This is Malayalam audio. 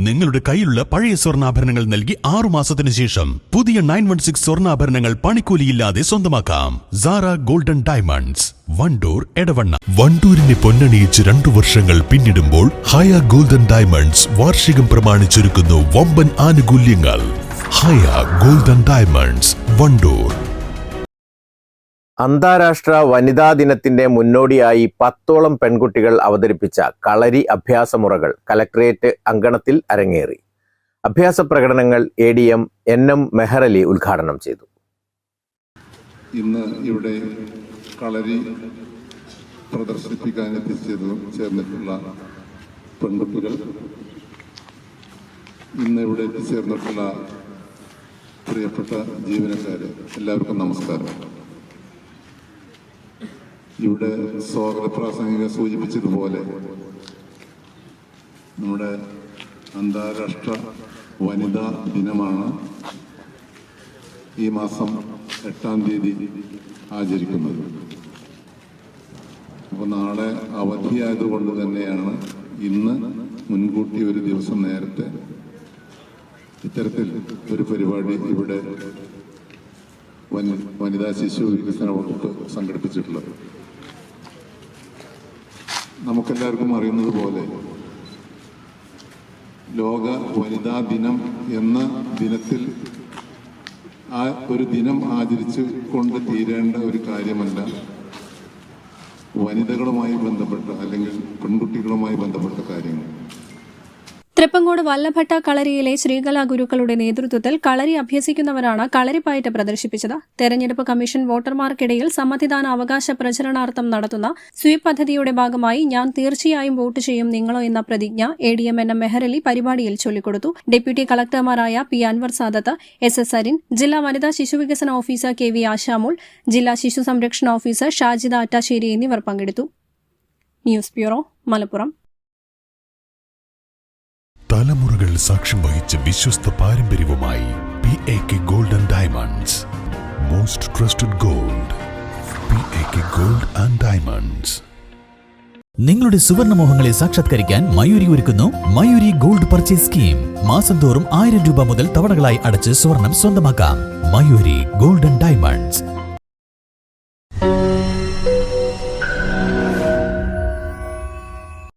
നിങ്ങളുടെ കയ്യിലുള്ള പഴയ സ്വർണ്ണാഭരണങ്ങൾ നൽകി 6 മാസത്തിന് ശേഷം പുതിയ 916 സ്വർണ്ണാഭരണങ്ങൾ പണിക്കൂലിയില്ലാതെ സ്വന്തമാക്കാം. Zara golden diamonds, Wandoor, Edavanna. വണ്ടൂരിനെ പൊന്നണിയിച്ച് 2 വർഷങ്ങൾ പിന്നിടുമ്പോൾ ഹയ ഗോൾഡൻ ഡയമണ്ട്സ് വാർഷികം പ്രമാണിച്ചൊരുക്കുന്നു വമ്പൻ ആനുകൂല്യങ്ങൾ. ഹയ ഗോൾഡൻ ഡയമണ്ട്സ്, വണ്ടൂർ. അന്താരാഷ്ട്ര വനിതാ ദിനത്തിന്റെ മുന്നോടിയായി 10ഓളം പെൺകുട്ടികൾ അവതരിപ്പിച്ച കളരി അഭ്യാസമുറകൾ കലക്ടറേറ്റ് അങ്കണത്തിൽ അരങ്ങേറി. അഭ്യാസ പ്രകടനങ്ങൾ ADM NM മെഹറലി ഉദ്ഘാടനം ചെയ്തു. ഇന്ന് ഇവിടെ കളരി പ്രദർശിപ്പിക്കാൻ ചേർന്നിട്ടുള്ള പെൺകുട്ടികൾ, ഇന്ന് ഇവിടെ എത്തിച്ചേർന്നിട്ടുള്ള പ്രിയപ്പെട്ട ജീവനക്കാര്, എല്ലാവർക്കും നമസ്കാരം. ഇവിടെ സ്വാഗത പ്രാസംഗിക സൂചിപ്പിച്ചതുപോലെ നമ്മുടെ അന്താരാഷ്ട്ര വനിതാ ദിനമാണ് ഈ മാസം 8-ാം തീയതി ആചരിക്കുന്നത്. അപ്പോൾ നാളെ അവധിയായതുകൊണ്ട് തന്നെയാണ് ഇന്ന് മുൻകൂട്ടി ഒരു ദിവസം നേരത്തെ ഇത്തരത്തിൽ ഒരു പരിപാടി ഇവിടെ വനിതാ ശിശു വികസന വകുപ്പ് സംഘടിപ്പിച്ചിട്ടുള്ളത്. നമുക്കെല്ലാവർക്കും അറിയുന്നത് പോലെ ലോക വനിതാ ദിനം എന്ന ദിനത്തിൽ ആ ഒരു ദിനം ആചരിച്ചു കൊണ്ട് തീരേണ്ട ഒരു കാര്യമല്ല വനിതകളുമായി ബന്ധപ്പെട്ട അല്ലെങ്കിൽ പെൺകുട്ടികളുമായി ബന്ധപ്പെട്ട കാര്യങ്ങൾ. തൃപ്പങ്കോട് വല്ലഭട്ട കളരിയിലെ ശ്രീകലാ ഗുരുക്കളുടെ നേതൃത്വത്തിൽ കളരി അഭ്യസിക്കുന്നവരാണ് കളരിപ്പയറ്റ് പ്രദർശിപ്പിച്ചത്. തെരഞ്ഞെടുപ്പ് കമ്മീഷൻ വോട്ടർമാർക്കിടയിൽ സമ്മതിദാന അവകാശ പ്രചരണാർത്ഥം നടത്തുന്ന സ്വീപ് പദ്ധതിയുടെ ഭാഗമായി ഞാൻ തീർച്ചയായും വോട്ട് ചെയ്യും നിങ്ങളോ എന്ന പ്രതിജ്ഞ ADM NM മെഹറലി പരിപാടിയിൽ ചൊല്ലിക്കൊടുത്തു. ഡെപ്യൂട്ടി കളക്ടർമാരായ P. അൻവർ സാദത്ത്, SS അരിൻ, ജില്ലാ വനിതാ ശിശുവികസന ഓഫീസർ KV ആശാമോൾ, ജില്ലാ ശിശു സംരക്ഷണ ഓഫീസർ ഷാജിദ അറ്റാശ്ശേരി എന്നിവർ പങ്കെടുത്തു. News bureau, Malappuram. തലമുറകൾ സാക്ഷ്യം വഹിച്ച വിശ്വസ്ത പാരമ്പര്യവുമായി PAK golden diamonds, most trusted gold. PAK gold and diamonds. നിങ്ങളുടെ സുവർണമോഹങ്ങളെ സാക്ഷാത്കരിക്കാൻ മയൂരി ഒരുക്കുന്നു മയൂരി ഗോൾഡ് പർച്ചേസ് സ്കീം. മാസം തോറും 1000 രൂപ മുതൽ തവണകളായി അടച്ച് സ്വർണം സ്വന്തമാക്കാം. Mayuri golden diamonds,